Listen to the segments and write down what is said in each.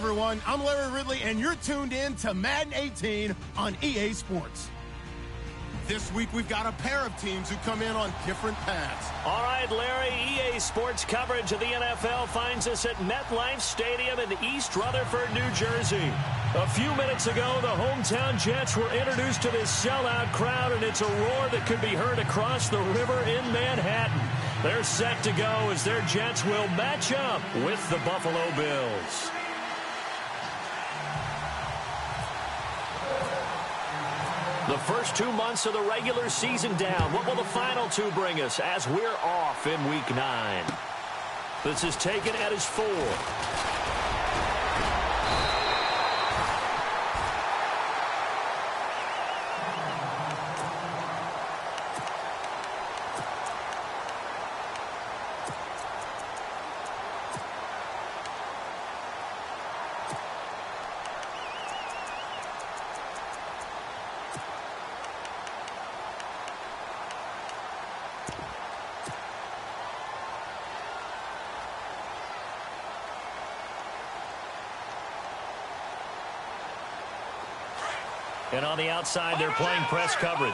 everyone. I'm Larry Ridley, and you're tuned in to Madden 18 on EA Sports. This week, we've got a pair of teams who come in on different paths. All right, Larry, EA Sports coverage of the NFL finds us at MetLife Stadium in East Rutherford, New Jersey. A few minutes ago, the hometown Jets were introduced to this sellout crowd, and it's a roar that could be heard across the river in Manhattan. They're set to go as their Jets will match up with the Buffalo Bills. The first 2 months of the regular season down. What will the final two bring us as we're off in Week 9? This is taken at his 4. And on the outside, they're playing press coverage.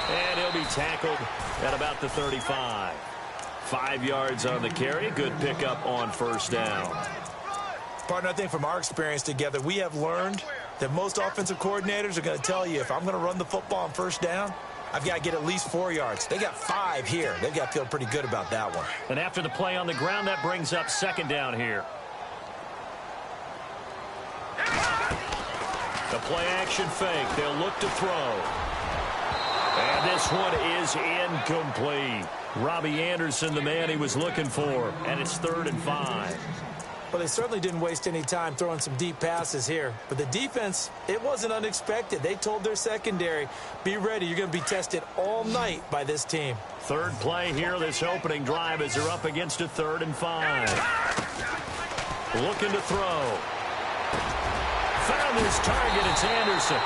And he'll be tackled at about the 35. 5 yards on the carry. Good pickup on first down. Partner, I think from our experience together, we have learned that most offensive coordinators are going to tell you, if I'm going to run the football on first down, I've got to get at least 4 yards. They got 5 here. They've got to feel pretty good about that one. And after the play on the ground, that brings up second down here. The play action fake. They'll look to throw. And this one is incomplete. Robbie Anderson, the man he was looking for. And it's 3rd and 5. Well, they certainly didn't waste any time throwing some deep passes here. But the defense, it wasn't unexpected. They told their secondary, be ready. You're going to be tested all night by this team. Third play here, this opening drive, as they're up against a 3rd and 5. Looking to throw. Found his target. It's Anderson.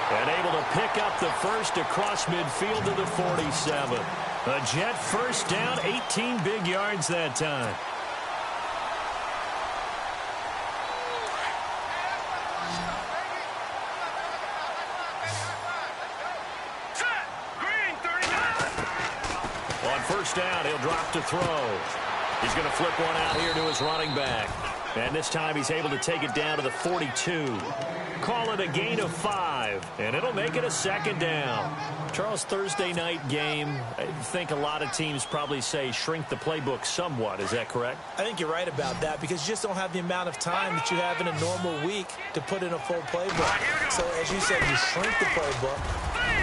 And able to pick up the first across midfield to the 47. A Jet first down, 18 big yards that time. First down, he'll drop to throw. He's going to flip one out here to his running back. And this time he's able to take it down to the 42. Call it a gain of 5, and it'll make it a second down. Charles, Thursday night game, I think a lot of teams probably say shrink the playbook somewhat. Is that correct? I think you're right about that because you just don't have the amount of time that you have in a normal week to put in a full playbook. So, as you said, you shrink the playbook.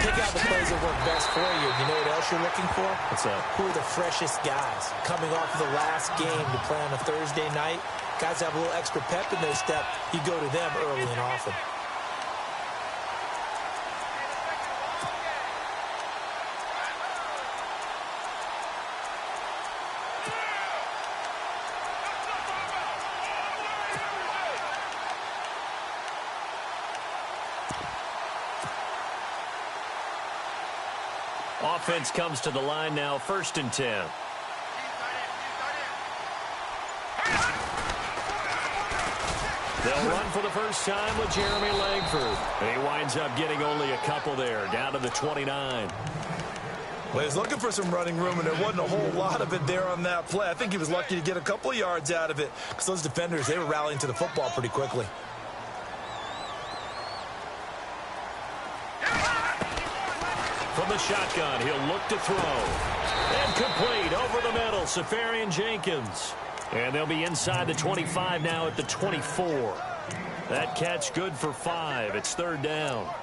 Pick out the plays that work best for you. You know what else you're looking for? What's that? Who are the freshest guys coming off of the last game to play on a Thursday night? Guys have a little extra pep in their step. You go to them early and often. Offense comes to the line now, 1st and 10. They'll run for the first time with Jeremy Langford. And he winds up getting only a couple there, down to the 29. Well, he was looking for some running room, and there wasn't a whole lot of it there on that play. I think he was lucky to get a couple of yards out of it because those defenders, they were rallying to the football pretty quickly. From the shotgun, he'll look to throw. And complete over the middle, Safarian Jenkins. And they'll be inside the 25 now at the 24. That catch good for 5. It's 3rd down.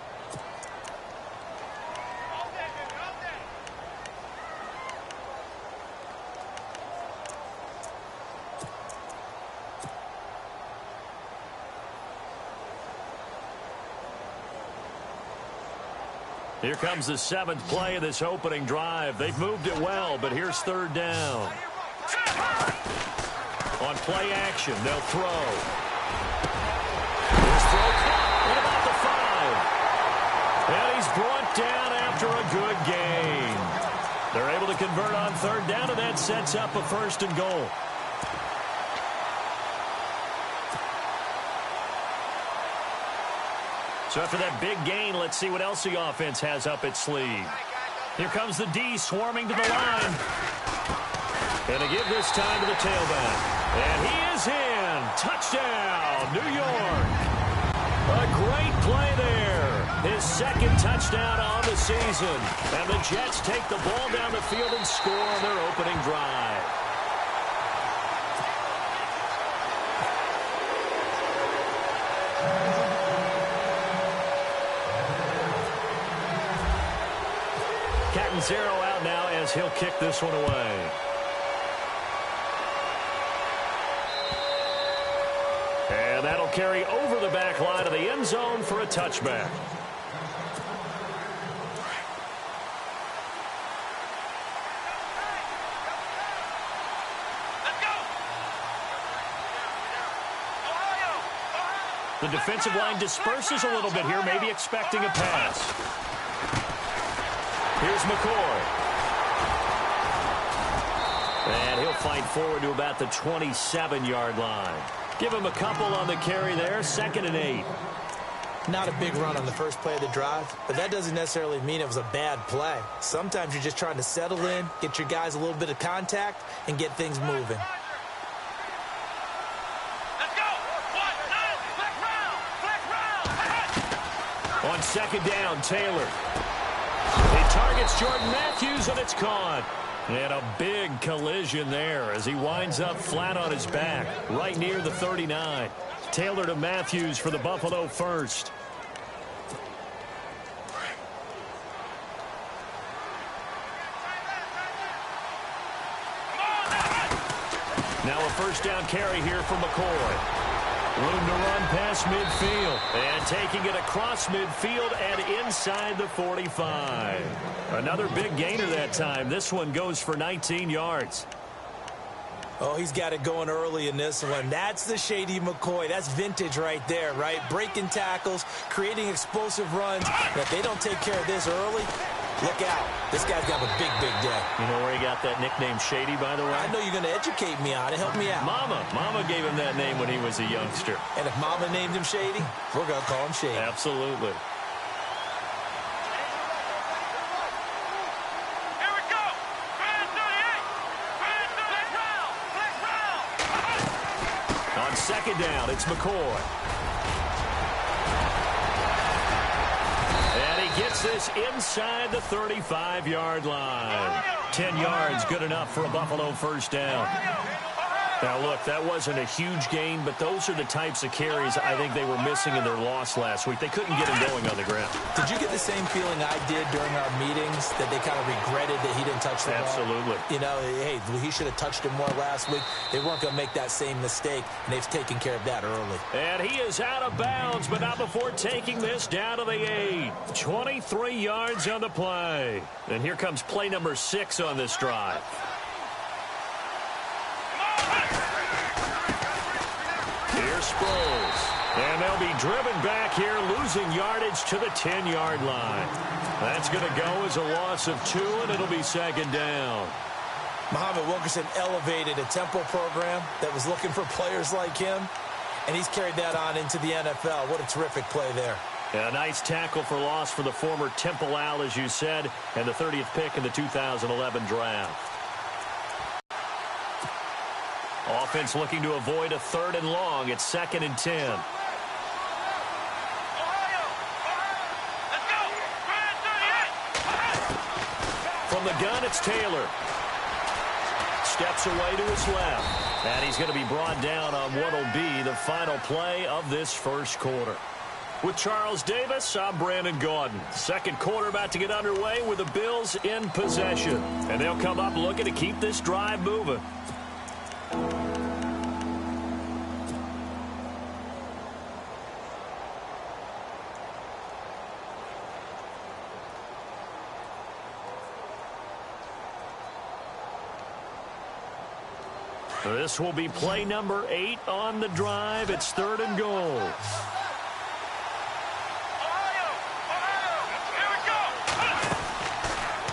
Here comes the 7th play of this opening drive. They've moved it well, but here's 3rd down. On play action, they'll throw. His throw caught at about the 5. And he's brought down after a good gain. They're able to convert on third down, and that sets up a 1st and goal. So after that big gain, let's see what else the offense has up its sleeve. Here comes the D swarming to the line. And to give this time to the tailback. And he is in. Touchdown, New York. A great play there. His 2nd touchdown on the season. And the Jets take the ball down the field and score on their opening drive. Zero out now as he'll kick this one away. And that'll carry over the back line of the end zone for a touchback. The defensive line disperses a little bit here, maybe expecting a pass. Here's McCoy. And he'll fight forward to about the 27-yard line. Give him a couple on the carry there, 2nd and 8. Not a big run on the first play of the drive, but that doesn't necessarily mean it was a bad play. Sometimes you're just trying to settle in, get your guys a little bit of contact, and get things moving. Let's go! Flex round! On 2nd down, Taylor. He targets Jordan Matthews, and it's caught. And a big collision there as he winds up flat on his back, right near the 39. Taylor to Matthews for the Buffalo 1st. Now a 1st down carry here for McCoy. Room to run past midfield. And taking it across midfield and inside the 45. Another big gainer that time. This one goes for 19 yards. Oh, he's got it going early in this one. That's the Shady McCoy. That's vintage right there, right? Breaking tackles, creating explosive runs. And if they don't take care of this early, look out. This guy's got a big, big day. You know where he got that nickname Shady, by the way? I know you're going to educate me on it. Help me out. Mama gave him that name when he was a youngster. And if Mama named him Shady, we're going to call him Shady. Absolutely. Here we go! Grand 38! Grand 38! On 2nd down, it's McCoy. And he gets this inside the 35-yard line. 10 yards, good enough for a Buffalo 1st down. Now, look, that wasn't a huge gain, but those are the types of carries I think they were missing in their loss last week. They couldn't get him going on the ground. Did you get the same feeling I did during our meetings, that they kind of regretted that he didn't touch the ball? Absolutely. You know, hey, he should have touched him more last week. They weren't going to make that same mistake, and they've taken care of that early. And he is out of bounds, but not before taking this down to the 8. 23 yards on the play. And here comes play number 6 on this drive. Here's Sproles. And they'll be driven back here, losing yardage to the 10-yard line. That's going to go as a loss of 2, and it'll be 2nd down. Muhammad Wilkerson elevated a tempo program that was looking for players like him, and he's carried that on into the NFL. What a terrific play there. A nice tackle for loss for the former Temple Owl, as you said, and the 30th pick in the 2011 draft. Offense looking to avoid a 3rd and long. It's 2nd and 10. From the gun, it's Taylor. Steps away to his left. And he's going to be brought down on what will be the final play of this 1st quarter. With Charles Davis, I'm Brandon Gaudin. 2nd quarter about to get underway with the Bills in possession. And they'll come up looking to keep this drive moving. This will be play number 8 on the drive. It's 3rd and goal.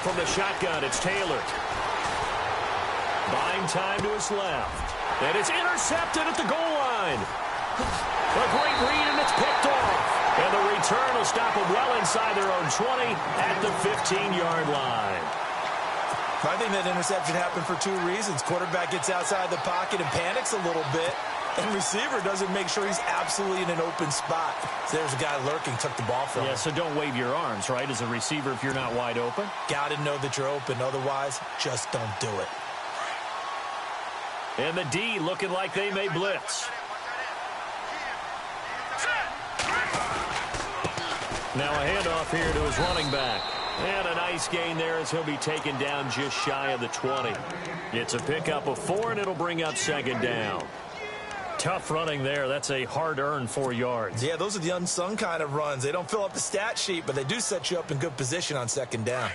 From the shotgun, it's Taylor. Buying time to his left. And it's intercepted at the goal line. A great read, and it's picked off. And the return will stop them well inside their own 20 at the 15-yard line. I think that interception happened for two reasons. Quarterback gets outside the pocket and panics a little bit, and receiver doesn't make sure he's absolutely in an open spot. So there's a guy lurking, took the ball from him. Yeah, so don't wave your arms, right, as a receiver if you're not wide open. Got to know that you're open. Otherwise, just don't do it. And the D looking like they may blitz. Now a handoff here to his running back. And a nice gain there as he'll be taken down just shy of the 20. It's a pickup of 4, and it'll bring up second down. Tough running there. That's a hard-earned 4 yards. Yeah, those are the unsung kind of runs. They don't fill up the stat sheet, but they do set you up in good position on second down.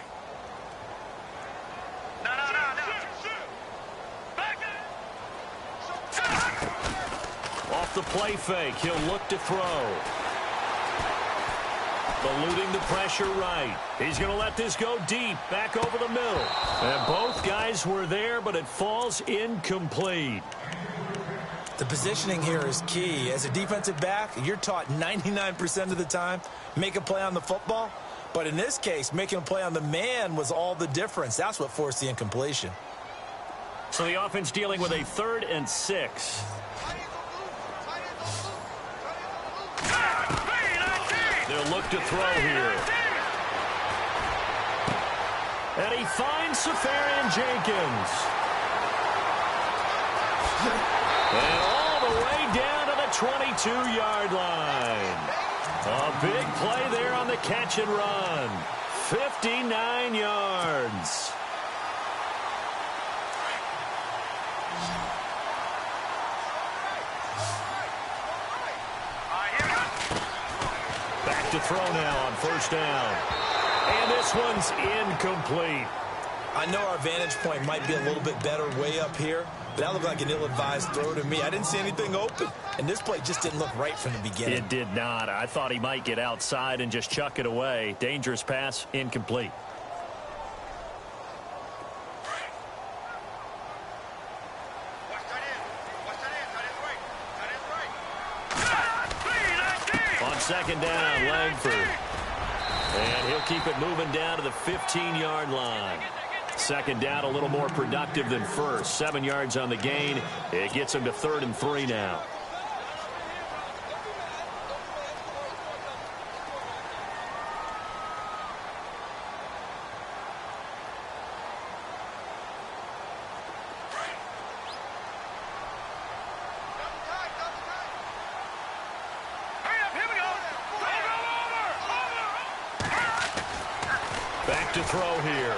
Off the play fake, he'll look to throw. Eluding the pressure right. He's going to let this go deep, back over the middle. And both guys were there, but it falls incomplete. The positioning here is key. As a defensive back, you're taught 99% of the time, make a play on the football. But in this case, making a play on the man was all the difference. That's what forced the incompletion. So the offense dealing with a 3rd and 6. They'll look to throw here. And he finds Safarian Jenkins. And all the way down to the 22-yard line. A big play there on the catch and run. 59 yards. Back to throw now on first down. And this one's incomplete. I know our vantage point might be a little bit better way up here, but that looked like an ill-advised throw to me. I didn't see anything open, and this play just didn't look right from the beginning. It did not. I thought he might get outside and just chuck it away. Dangerous pass, incomplete. On second down, Langford. And he'll keep it moving down to the 15-yard line. Second down, a little more productive than first. 7 yards on the gain. It gets him to 3rd and 3 now. Back to throw here.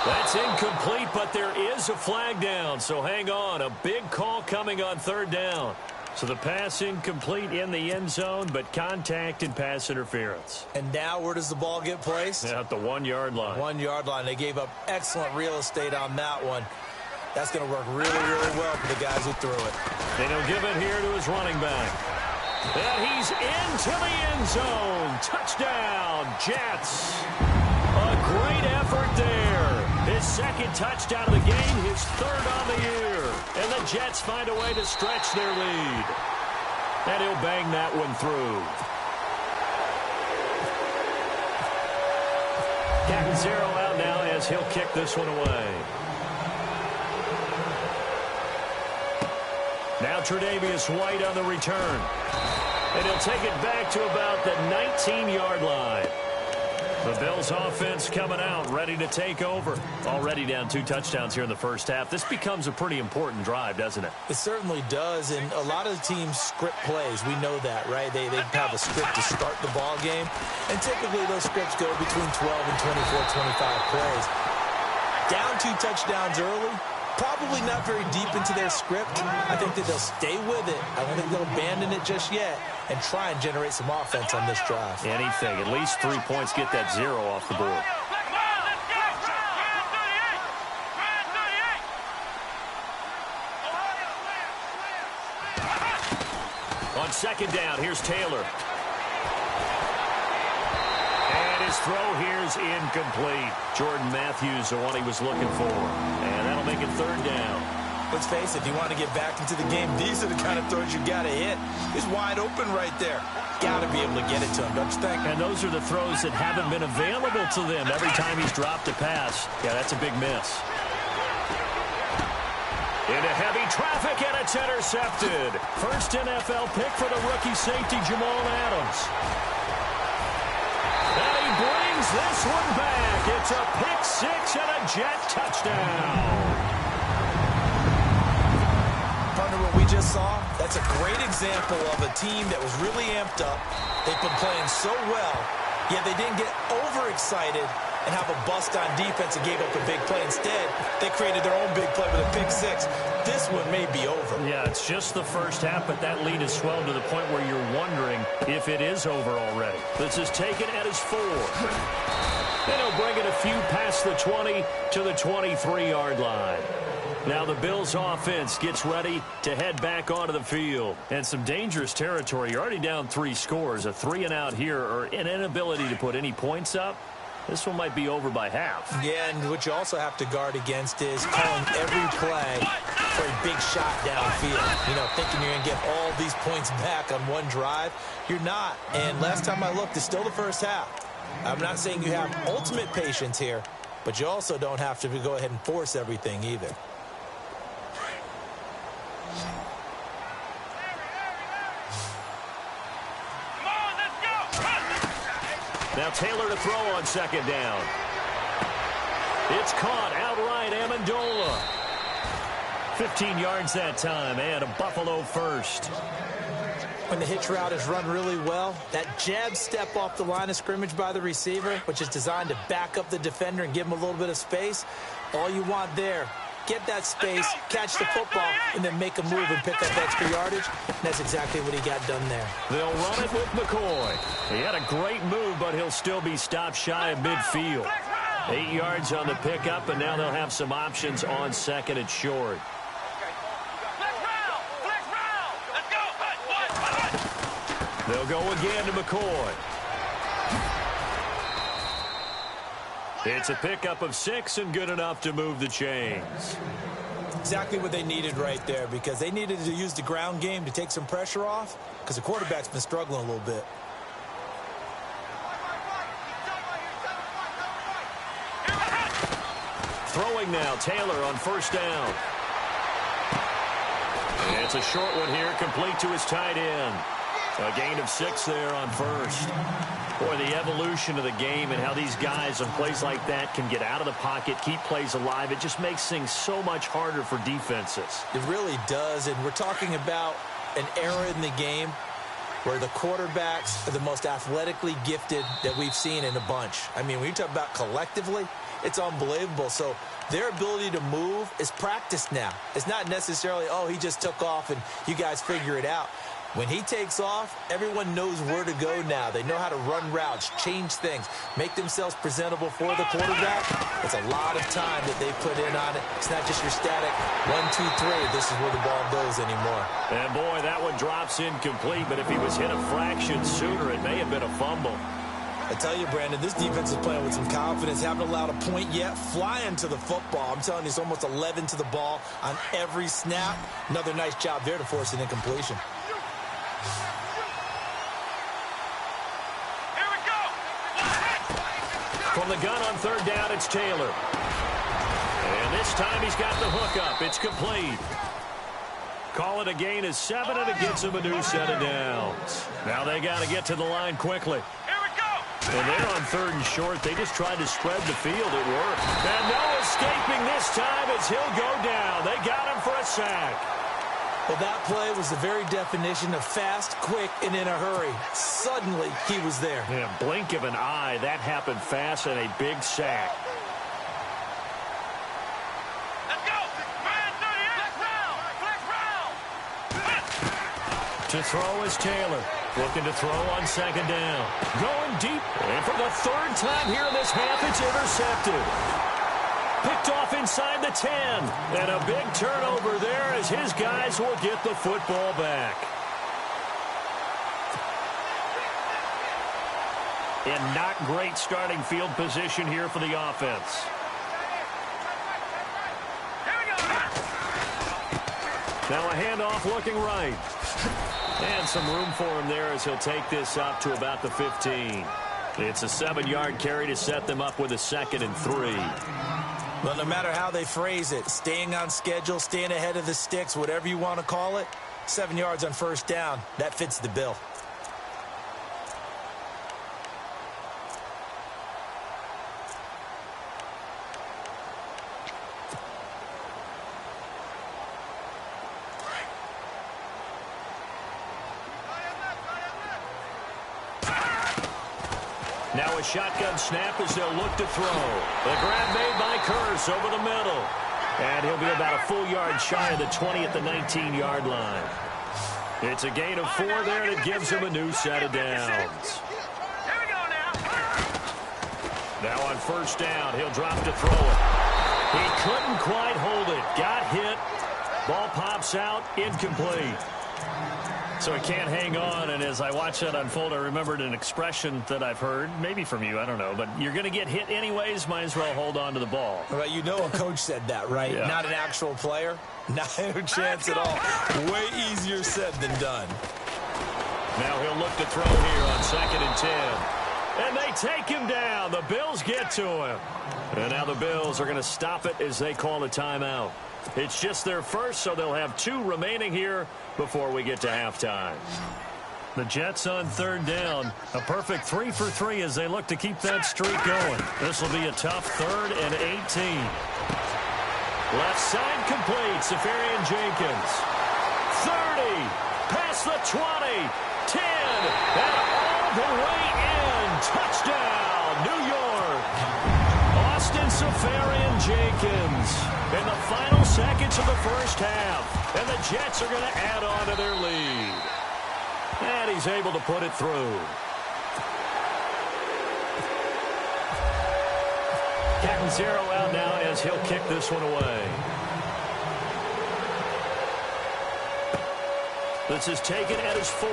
That's incomplete, but there is a flag down, so hang on. A big call coming on 3rd down. So the pass incomplete in the end zone, but contact and pass interference. And now where does the ball get placed? At the 1-yard line. 1-yard line. They gave up excellent real estate on that one. That's going to work really, really well for the guys who threw it. And he'll give it here to his running back. And he's into the end zone. Touchdown, Jets. A great effort there. His second touchdown of the game, his 3rd on the year. And the Jets find a way to stretch their lead. And he'll bang that one through. Catanzaro out now as he'll kick this one away. Now Tre'Davious White on the return. And he'll take it back to about the 19-yard line. The Bills offense coming out, ready to take over. Already down 2 touchdowns here in the first half. This becomes a pretty important drive, doesn't it? It certainly does, and a lot of the teams script plays. We know that, right? They have a script to start the ball game, and typically those scripts go between 12 and 24, 25 plays. Down 2 touchdowns early, probably not very deep into their script. I think that they'll stay with it. I don't think they'll abandon it just yet and try and generate some offense on this drive. Anything. At least 3 points, get that 0 off the board. On second down, here's Taylor. And his His throw here's incomplete. Jordan Matthews, the one he was looking for. And that'll make it third down. Let's face it, if you want to get back into the game, these are the kind of throws you got to hit. He's wide open right there. Got to be able to get it to him, don't you think? And those are the throws that haven't been available to them every time he's dropped a pass. Yeah, that's a big miss. Into heavy traffic, and it's intercepted. First NFL pick for the rookie safety, Jamal Adams. And he brings this one back. It's a pick six and a Jet touchdown. Partner, what we just saw, that's a great example of a team that was really amped up. They've been playing so well, yet they didn't get overexcited and have a bust on defense and gave up a big play. Instead, they created their own big play with a pick six. This one may be over. Yeah, it's just the first half, but that lead has swelled to the point where you're wondering if it is over already. This is taken at his 4. And he'll bring it a few past the 20 to the 23-yard line. Now the Bills offense gets ready to head back onto the field. And some dangerous territory. You're already down 3 scores. A 3-and-out here or an inability to put any points up. This one might be over by half. Yeah, and what you also have to guard against is calling every play for a big shot downfield. You know, thinking you're going to get all these points back on one drive. You're not. And last time I looked, it's still the first half. I'm not saying you have ultimate patience here, but you also don't have to go ahead and force everything either. Now Taylor to throw on second down. It's caught outright, Amendola. 15 yards that time, and a Buffalo first. When the hitch route is run really well, that jab step off the line of scrimmage by the receiver, which is designed to back up the defender and give him a little bit of space, all you want there, get that space, catch the football, and then make a move and pick up extra yardage. And that's exactly what he got done there. They'll run it with McCoy. He had a great move, but he'll still be stopped shy of midfield. 8 yards on the pickup, and now they'll have some options on second and short. They'll go again to McCoy. It's a pickup of 6 and good enough to move the chains. Exactly what they needed right there, because they needed to use the ground game to take some pressure off, because the quarterback's been struggling a little bit. Throwing now, Taylor on first down. And it's a short one here, complete to his tight end. A gain of 6 there on first. Boy, the evolution of the game and how these guys on plays like that can get out of the pocket, keep plays alive, it just makes things so much harder for defenses. It really does, and we're talking about an era in the game where the quarterbacks are the most athletically gifted that we've seen in a bunch. I mean, when you talk about collectively, it's unbelievable. So their ability to move is practiced now. It's not necessarily, oh, he just took off and you guys figure it out. When he takes off, everyone knows where to go now. They know how to run routes, change things, make themselves presentable for the quarterback. It's a lot of time that they put in on it. It's not just your static 1, 2, 3. This is where the ball goes anymore. And, boy, that one drops incomplete, but if he was hit a fraction sooner, it may have been a fumble. I tell you, Brandon, this defense is playing with some confidence. Haven't allowed a point yet. Flying to the football. I'm telling you, it's almost 11 to the ball on every snap. Another nice job there to force an incompletion. From the gun on third down, it's Taylor. And this time he's got the hook up. It's complete. Call it a gain of 7, and it gets him a new set of downs. Now they got to get to the line quickly. And they're on third and short. They just tried to spread the field. It worked. And no escaping this time as he'll go down. They got him for a sack. Well, that play was the very definition of fast, quick, and in a hurry. Suddenly, he was there. In a blink of an eye, that happened fast and a big sack. Let's go! Man 38! Flex round! To throw is Taylor. Looking to throw on second down. Going deep. And for the third time here in this half, it's intercepted. Picked off inside the 10. And a big turnover there as his guys will get the football back. And not great starting field position here for the offense. Now a handoff looking right. And some room for him there as he'll take this up to about the 15. It's a 7-yard carry to set them up with a 2nd and 3. Well, no matter how they phrase it, staying on schedule, staying ahead of the sticks, whatever you want to call it, 7 yards on first down, that fits the bill. Now a shotgun snap as they'll look to throw. The grab made by Curse over the middle. And he'll be about a full yard shy of the 20 at the 19-yard line. It's a gain of 4 there that gives him a new set of downs. Now on first down, he'll drop to throw it. He couldn't quite hold it. Got hit. Ball pops out. Incomplete. So he can't hang on, and as I watch that unfold, I remembered an expression that I've heard, maybe from you, I don't know, but you're going to get hit anyways, might as well hold on to the ball. Well, you know a coach said that, right? Yeah. Not an actual player. Not a chance at all. Way easier said than done. Now he'll look to throw here on 2nd and 10. And they take him down. The Bills get to him. And now the Bills are going to stop it as they call a timeout. It's just their first, so they'll have 2 remaining here before we get to halftime. The Jets on 3rd down. A perfect 3 for 3 as they look to keep that streak going. This will be a tough 3rd and 18. Left side complete. Safarian Jenkins. 30. Past the 20. 10. And all the way in. Touchdown, New York. Austin Safarian Jenkins. In the final seconds of the first half. And the Jets are going to add on to their lead. And he's able to put it through. Catanzaro out now as he'll kick this one away. This is taken at his 4.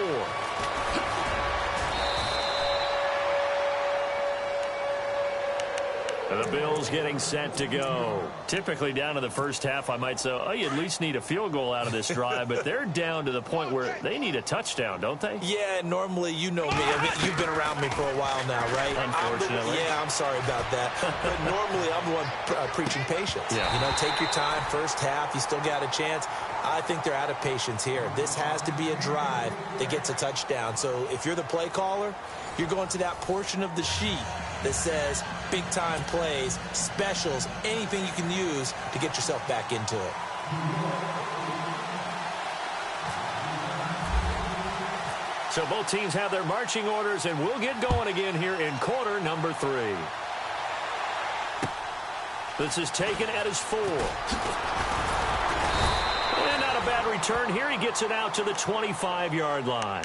The Bills getting set to go. Typically down to the first half, I might say, oh, you at least need a field goal out of this drive, but they're down to the point where they need a touchdown, don't they? Yeah, normally, you know me. I mean, you've been around me for a while now, right? Unfortunately. I'm sorry about that. But normally, I'm the one preaching patience. Yeah. You know, take your time. First half, you still got a chance. I think they're out of patience here. This has to be a drive that gets a touchdown. So if you're the play caller, you're going to that portion of the sheet that says big-time plays, specials, anything you can use to get yourself back into it. So both teams have their marching orders, and we'll get going again here in quarter number 3. This is taken at his 4. And not a bad return here. He gets it out to the 25-yard line.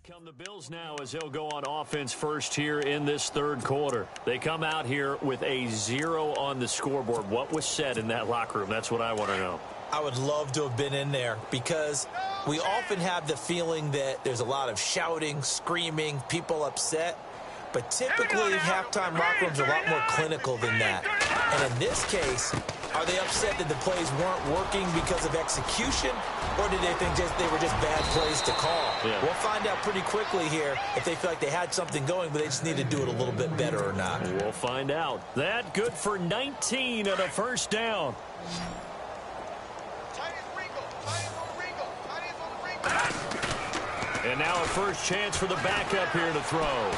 Come the Bills now as they'll go on offense first here in this 3rd quarter. They come out here with a 0 on the scoreboard. What was said in that locker room? That's what I want to know. I would love to have been in there because we often have the feeling that there's a lot of shouting, screaming, people upset. But typically, halftime locker rooms are a lot more clinical than that. And in this case, are they upset that the plays weren't working because of execution, or did they think they were just bad plays to call? Yeah. We'll find out pretty quickly here if they feel like they had something going, but they just need to do it a little bit better or not. We'll find out. That good for 19 and a first down. And now a first chance for the backup here to throw.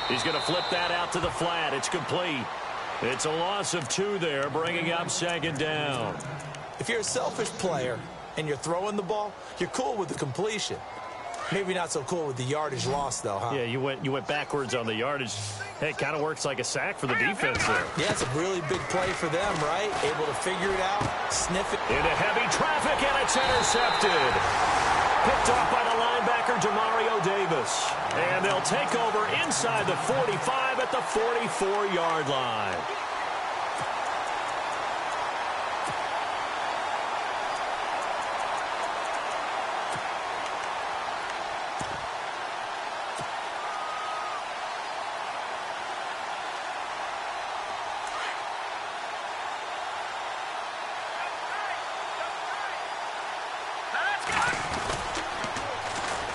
He's going to flip that out to the flat. It's complete. It's a loss of 2 there, bringing up 2nd down. If you're a selfish player and you're throwing the ball, you're cool with the completion. Maybe not so cool with the yardage loss, though, huh? Yeah, you went backwards on the yardage. Hey, it kind of works like a sack for the defense there. Yeah, it's a really big play for them, right? Able to figure it out, sniff it. Into heavy traffic, and it's intercepted. Picked off by the linebacker, Demario Davis. close. And they'll take over inside the 45 at the 44-yard line.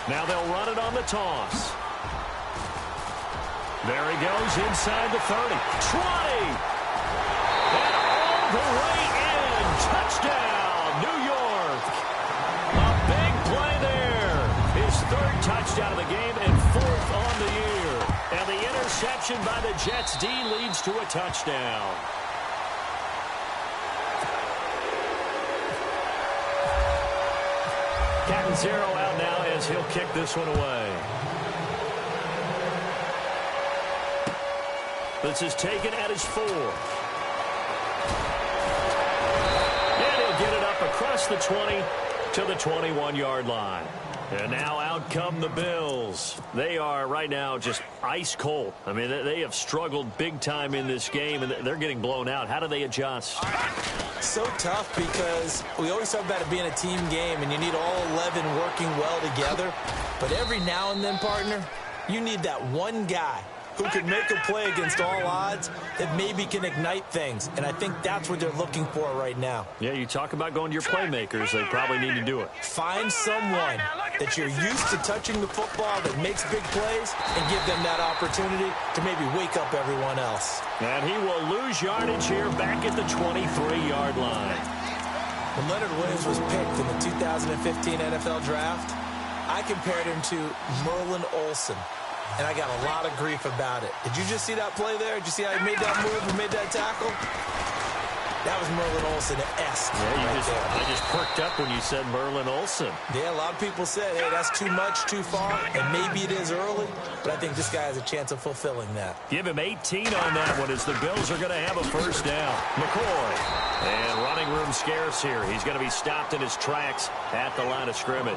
Now they'll run it on the toss. There he goes inside the 30. 20. And all the way in. Touchdown, New York. A big play there. His third touchdown of the game and fourth on the year. And the interception by the Jets D leads to a touchdown. Captain Zero out now as he'll kick this one away. This is taken at his 4. And he'll get it up across the 20 to the 21-yard line. And now out come the Bills. They are right now just ice cold. I mean, they have struggled big time in this game, and they're getting blown out. How do they adjust? So tough because we always talk about it being a team game, and you need all 11 working well together. But every now and then, partner, you need that one guy who can make a play against all odds that maybe can ignite things. And I think that's what they're looking for right now. Yeah, you talk about going to your playmakers. They probably need to do it. Find someone that you're used to touching the football that makes big plays and give them that opportunity to maybe wake up everyone else. And he will lose yardage here back at the 23-yard line. When Leonard Williams was picked in the 2015 NFL Draft, I compared him to Merlin Olsen. And I got a lot of grief about it. Did you just see that play there? Did you see how he made that move and made that tackle? That was Merlin Olsen-esque. Yeah, I just perked up when you said Merlin Olsen. Yeah, a lot of people said, hey, that's too much, too far, and maybe it is early, but I think this guy has a chance of fulfilling that. Give him 18 on that one as the Bills are going to have a first down. McCoy. And running room scarce here. He's going to be stopped in his tracks at the line of scrimmage.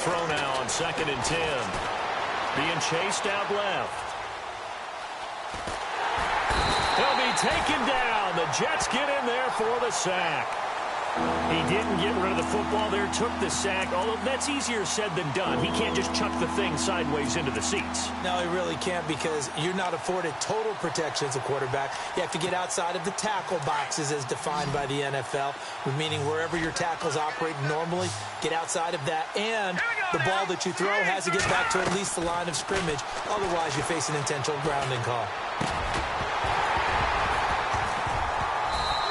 Throw now on 2nd and 10. Being chased out left. He'll be taken down. The Jets get in there for the sack. He didn't get rid of the football there, took the sack, although that's easier said than done. He can't just chuck the thing sideways into the seats. No, he really can't because you're not afforded total protection as a quarterback. You have to get outside of the tackle boxes as defined by the NFL, meaning wherever your tackles operate normally, get outside of that, and the ball that you throw has to get back to at least the line of scrimmage. Otherwise, you face an intentional grounding call.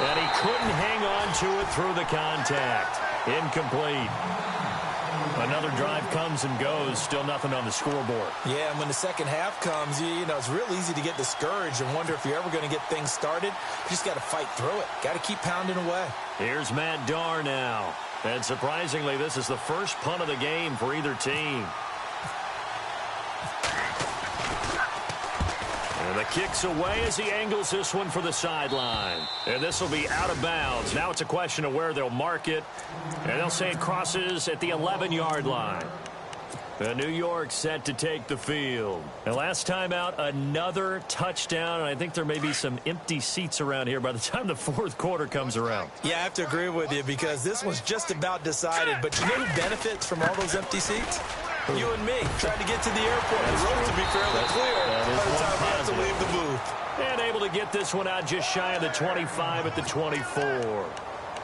And he couldn't hang on to it through the contact. Incomplete. Another drive comes and goes. Still nothing on the scoreboard. Yeah, and when the second half comes, you know, it's real easy to get discouraged and wonder if you're ever going to get things started. You just got to fight through it. Got to keep pounding away. Here's Matt Darr now. And surprisingly, this is the first punt of the game for either team. And the kick's away as he angles this one for the sideline. And this will be out of bounds. Now it's a question of where they'll mark it. And they'll say it crosses at the 11-yard line. And New York set to take the field. And last time out, another touchdown. And I think there may be some empty seats around here by the time the fourth quarter comes around. Yeah, I have to agree with you because this one's just about decided. But you know who benefits from all those empty seats? You and me, trying to get to the airport. The roads will be fairly clear by the time I have to leave the booth. And able to get this one out just shy of the 25 at the 24.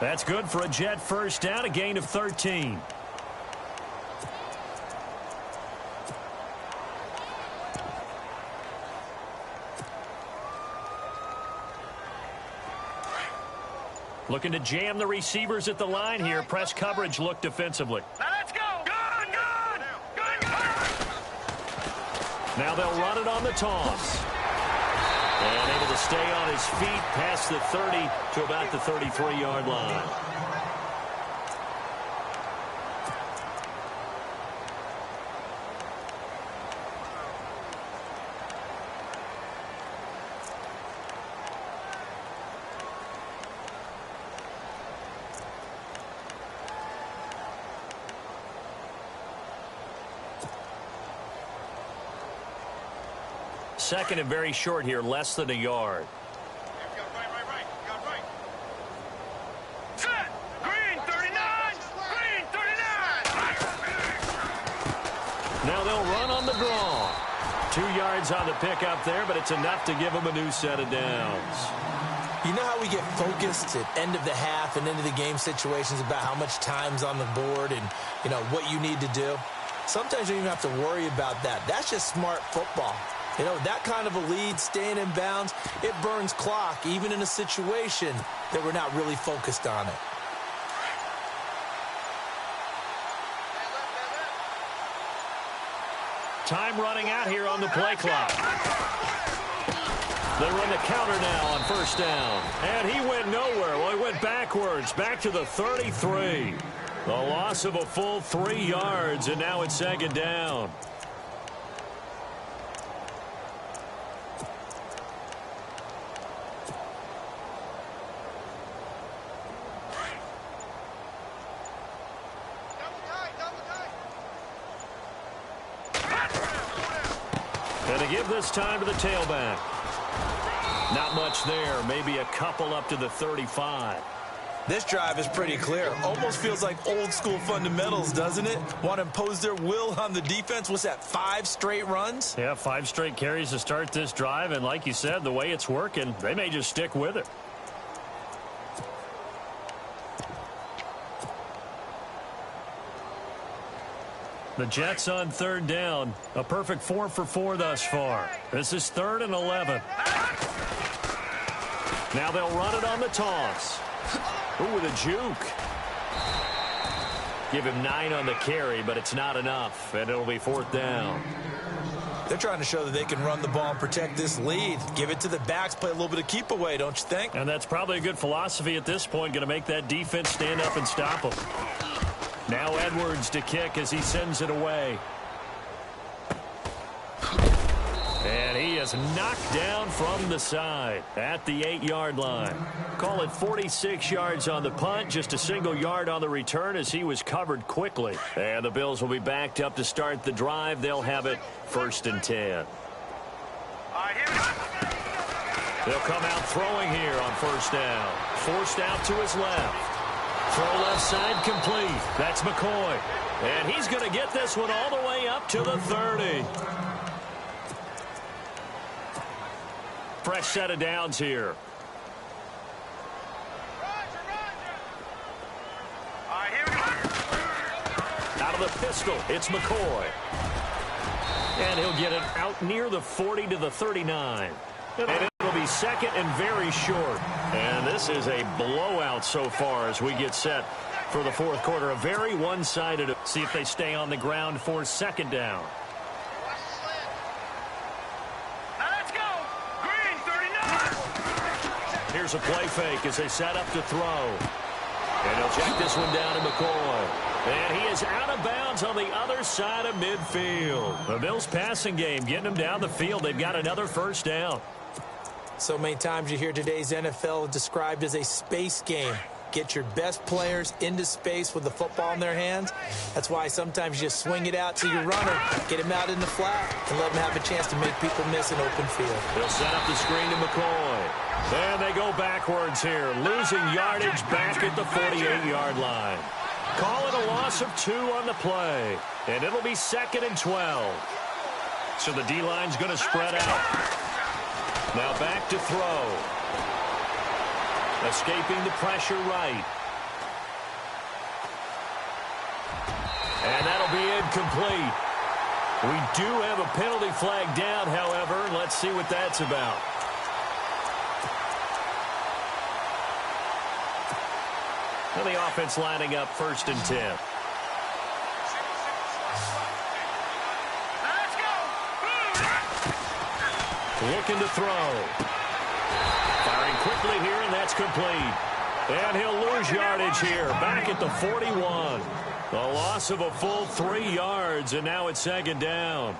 That's good for a Jet first down, a gain of 13. Looking to jam the receivers at the line here. Press coverage look defensively. Now let's go. Good, good, good. Now they'll run it on the toss. And able to stay on his feet past the 30 to about the 33-yard line. second and very short here, less than a yard. Set. Green 39. Green 39. Now they'll run on the draw. 2 yards on the pickup there, but it's enough to give them a new set of downs. You know how we get focused at end of the half and into the game situations about how much time's on the board and, you know, what you need to do? Sometimes you don't even have to worry about that. That's just smart football. You know, that kind of a lead, staying in bounds, it burns clock, even in a situation that we're not really focused on it. Time running out here on the play clock. They run the counter now on first down. And he went nowhere. Well, he went backwards, back to the 33. The loss of a full 3 yards, and now it's second down. And to give this time to the tailback. Not much there. Maybe a couple up to the 35. This drive is pretty clear. Almost feels like old school fundamentals, doesn't it? Want to impose their will on the defense. What's that, 5 straight runs? Yeah, 5 straight carries to start this drive. And like you said, the way it's working, they may just stick with it. The Jets on third down. A perfect 4 for 4 thus far. This is 3rd and 11. Now they'll run it on the toss. Ooh, with a juke. Give him 9 on the carry, but it's not enough, and it'll be 4th down. They're trying to show that they can run the ball and protect this lead. Give it to the backs, play a little bit of keep away, don't you think? And that's probably a good philosophy at this point, going to make that defense stand up and stop them. Now Edwards to kick as he sends it away. And he is knocked down from the side at the 8-yard line. Call it 46 yards on the punt, just a single yard on the return as he was covered quickly. And the Bills will be backed up to start the drive. They'll have it 1st and 10. They'll come out throwing here on first down. Forced out to his left. Throw left side complete. That's McCoy. And he's going to get this one all the way up to the 30. Fresh set of downs here. Out of the pistol, it's McCoy. And he'll get it out near the 40 to the 39. And it'll be 2nd and very short. And this is a blowout so far as we get set for the 4th quarter. A very one-sided. See if they stay on the ground for 2nd down. Here's a play fake as they set up to throw. And he'll check this one down to McCoy. And he is out of bounds on the other side of midfield. The Bills passing game getting them down the field. They've got another 1st down. So many times you hear today's NFL described as a space game. Get your best players into space with the football in their hands. That's why sometimes you just swing it out to your runner, get him out in the flat, and let him have a chance to make people miss an open field. They'll set up the screen to McCoy. And they go backwards here, losing yardage back at the 48-yard line. Call it a loss of 2 on the play, and it'll be 2nd and 12. So the D-line's going to spread out. Now back to throw. Escaping the pressure right. And that'll be incomplete. We do have a penalty flag down, however. Let's see what that's about. And the offense lining up 1st and 10. Looking to throw. Firing quickly here, and that's complete. And he'll lose yardage here, back at the 41. The loss of a full 3 yards, and now it's 2nd down.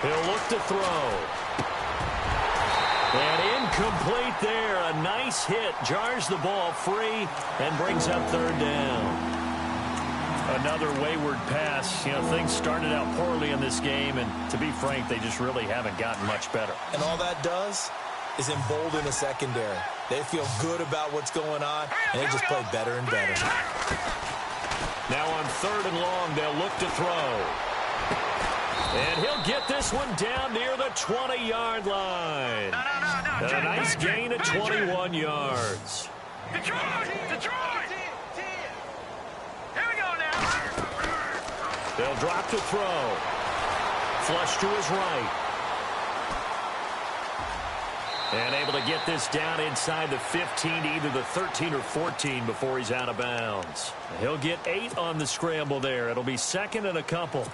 He'll look to throw. And incomplete there. A nice hit. Jars the ball free and brings up 3rd down. Another wayward pass. You know, things started out poorly in this game, and to be frank, they just really haven't gotten much better. And all that does is embolden the secondary. They feel good about what's going on, and they just play better and better. Now on 3rd and long, they'll look to throw. And he'll get this one down near the 20-yard line. And a nice gain of 21 yards. Detroit! Here we go now. They'll drop to throw. Flush to his right. And able to get this down inside the 15 to either the 13 or 14 before he's out of bounds. He'll get 8 on the scramble there. It'll be 2nd and a couple.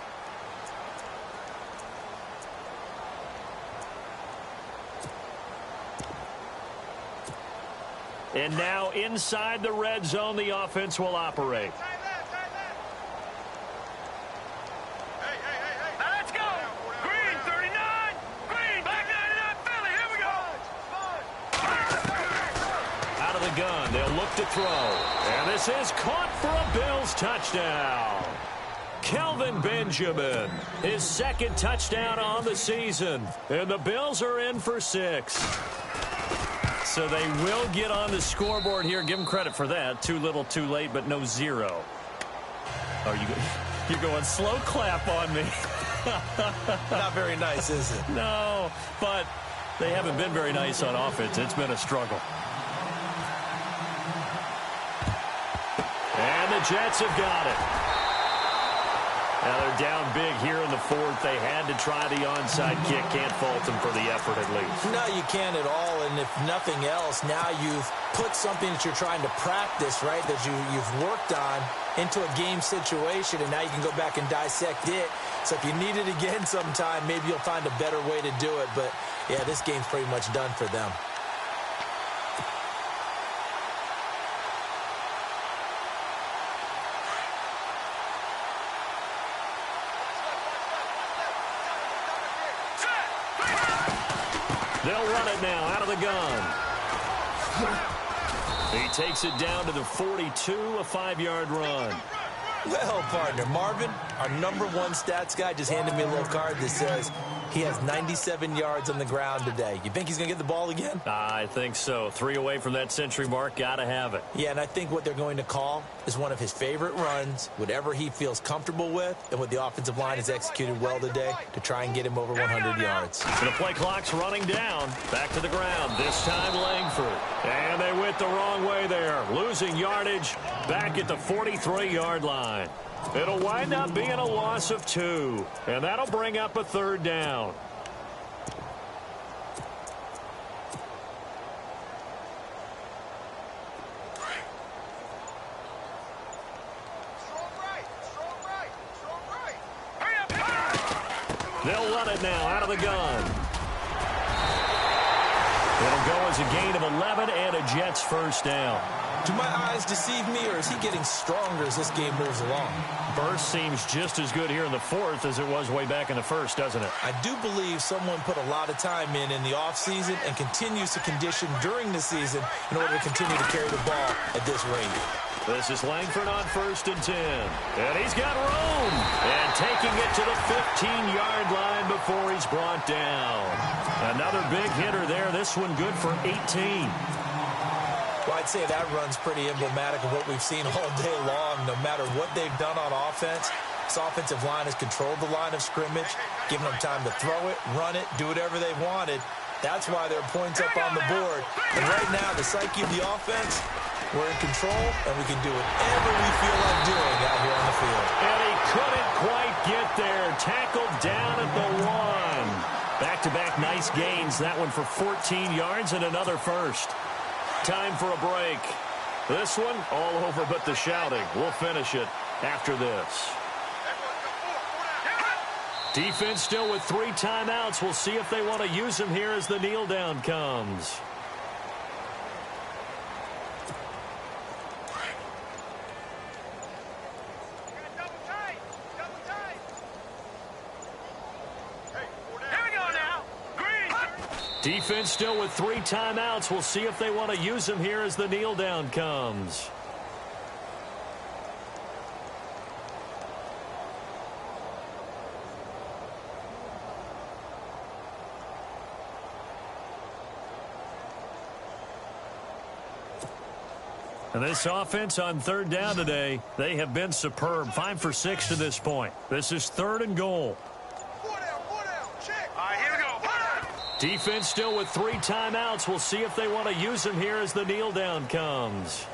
And now inside the red zone, the offense will operate. Now let's go. Green, 39. Green, back 99, Philly. Here we go. Out of the gun, they'll look to throw. And this is caught for a Bills touchdown. Kelvin Benjamin, his 2nd touchdown on the season. And the Bills are in for 6. So they will get on the scoreboard here. Give them credit for that. Too little, too late, but no 0. You're going slow clap on me. Not very nice, is it? No, but they haven't been very nice on offense. It's been a struggle. And the Jets have got it. Now they're down big here in the 4th. They had to try the onside kick. Can't fault them for the effort at least. No, you can't at all. And if nothing else, now you've put something that you're trying to practice, right, that you've worked on into a game situation, and now you can go back and dissect it. So if you need it again sometime, maybe you'll find a better way to do it. But, yeah, this game's pretty much done for them. They'll run it now out of the gun. He takes it down to the 42, a 5-yard run. Well, partner, Marvin, our #1 stats guy, just handed me a little card that says he has 97 yards on the ground today. You think he's going to get the ball again? I think so. 3 away from that century mark. Got to have it. Yeah, and I think what they're going to call is one of his favorite runs, whatever he feels comfortable with, and what the offensive line has executed well today to try and get him over 100 yards. And the play clock's running down. Back to the ground. This time Langford. And they went the wrong way there. Losing yardage back at the 43-yard line. It'll wind up being a loss of 2. And that'll bring up a 3rd down. They'll run it now out of the gun. It'll go as a gain of 11 and a Jets 1st down. Do my eyes deceive me, or is he getting stronger as this game moves along? Burst seems just as good here in the 4th as it was way back in the 1st, doesn't it? I do believe someone put a lot of time in the offseason and continues to condition during the season in order to continue to carry the ball at this rate. This is Langford on 1st and 10. And he's got room. And taking it to the 15-yard line before he's brought down. Another big hitter there. This one good for 18. Well, I'd say that run's pretty emblematic of what we've seen all day long. No matter what they've done on offense, this offensive line has controlled the line of scrimmage, given them time to throw it, run it, do whatever they wanted. That's why there are points up on the board. And right now, the psyche of the offense, we're in control, and we can do whatever we feel like doing out here on the field. And he couldn't quite get there. Tackled down at the 1. Back-to-back nice gains. That one for 14 yards and another 1st. Time for a break. This one all over but the shouting. We'll finish it after this. Defense still with 3 timeouts. We'll see if they want to use them here as the kneel down comes. Defense still with 3 timeouts. We'll see if they want to use them here as the kneel down comes. And this offense on third down today, they have been superb. 5 for 6 to this point. This is 3rd and goal. Check. All right, here we go. Defense still with 3 timeouts. We'll see if they want to use them here as the kneel down comes.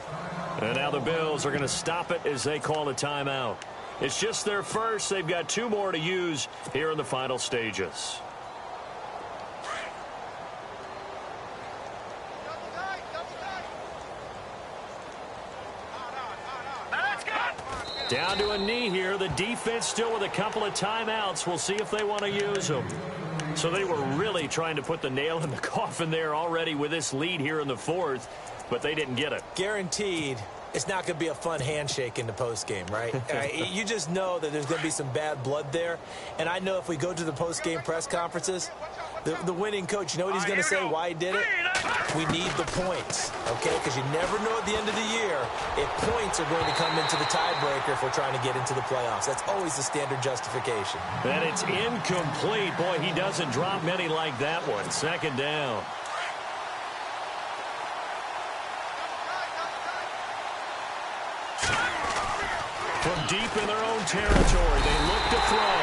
And now the Bills are going to stop it as they call a timeout. It's just their first. They've got 2 more to use here in the final stages. Down to a knee here. The defense still with a couple of timeouts. We'll see if they want to use them. So they were really trying to put the nail in the coffin there already with this lead here in the 4th, but they didn't get it. Guaranteed it's not going to be a fun handshake in the postgame, right? You just know that there's going to be some bad blood there. And I know if we go to the postgame press conferences, the winning coach, you know what he's going to say, why he did it? We need the points, okay? Because you never know at the end of the year if points are going to come into the tiebreaker if we're trying to get into the playoffs. That's always the standard justification. And it's incomplete. Boy, he doesn't drop many like that one. 2nd down. From deep in their own territory, they look to throw.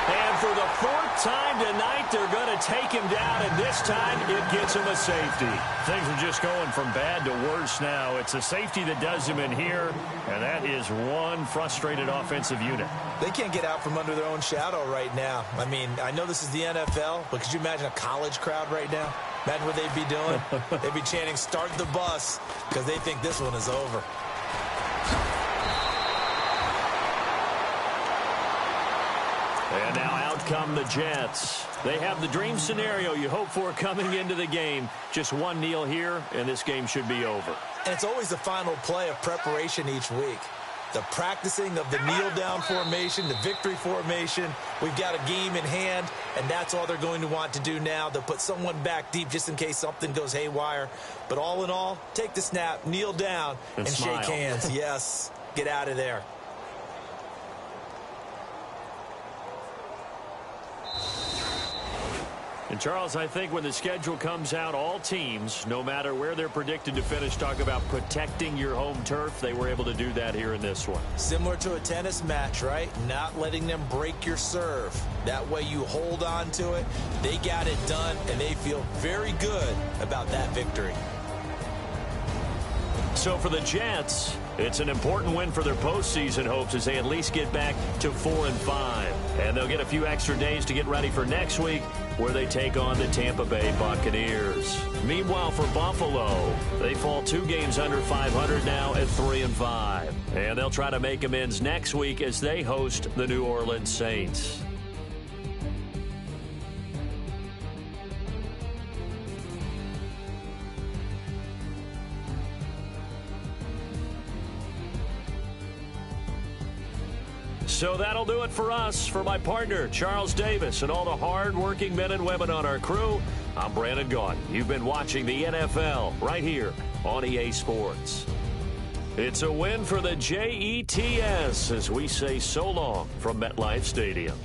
And for the 4th time tonight, they're going to take him down, and this time it gets him a safety. Things are just going from bad to worse now. It's a safety that does him in here, and that is one frustrated offensive unit. They can't get out from under their own shadow right now. I mean, I know this is the NFL, but could you imagine a college crowd right now? Imagine what they'd be doing. They'd be chanting, "Start the bus," because they think this one is over. And now out come the Jets. They have the dream scenario you hope for coming into the game. Just one kneel here, and this game should be over. And it's always the final play of preparation each week. The practicing of the kneel-down formation, the victory formation. We've got a game in hand, and that's all they're going to want to do now. They'll put someone back deep just in case something goes haywire. But all in all, take the snap, kneel down, and shake hands. Yes, get out of there. And, Charles, I think when the schedule comes out, all teams, no matter where they're predicted to finish, talk about protecting your home turf. They were able to do that here in this one. Similar to a tennis match, right? Not letting them break your serve. That way you hold on to it. They got it done, and they feel very good about that victory. So for the Jets, it's an important win for their postseason hopes as they at least get back to 4-5. And they'll get a few extra days to get ready for next week where they take on the Tampa Bay Buccaneers. Meanwhile, for Buffalo, they fall 2 games under 500 now at 3-5. And they'll try to make amends next week as they host the New Orleans Saints. So that'll do it for us. For my partner, Charles Davis, and all the hard-working men and women on our crew, I'm Brandon Gaudin. You've been watching the NFL right here on EA Sports. It's a win for the Jets as we say so long from MetLife Stadium.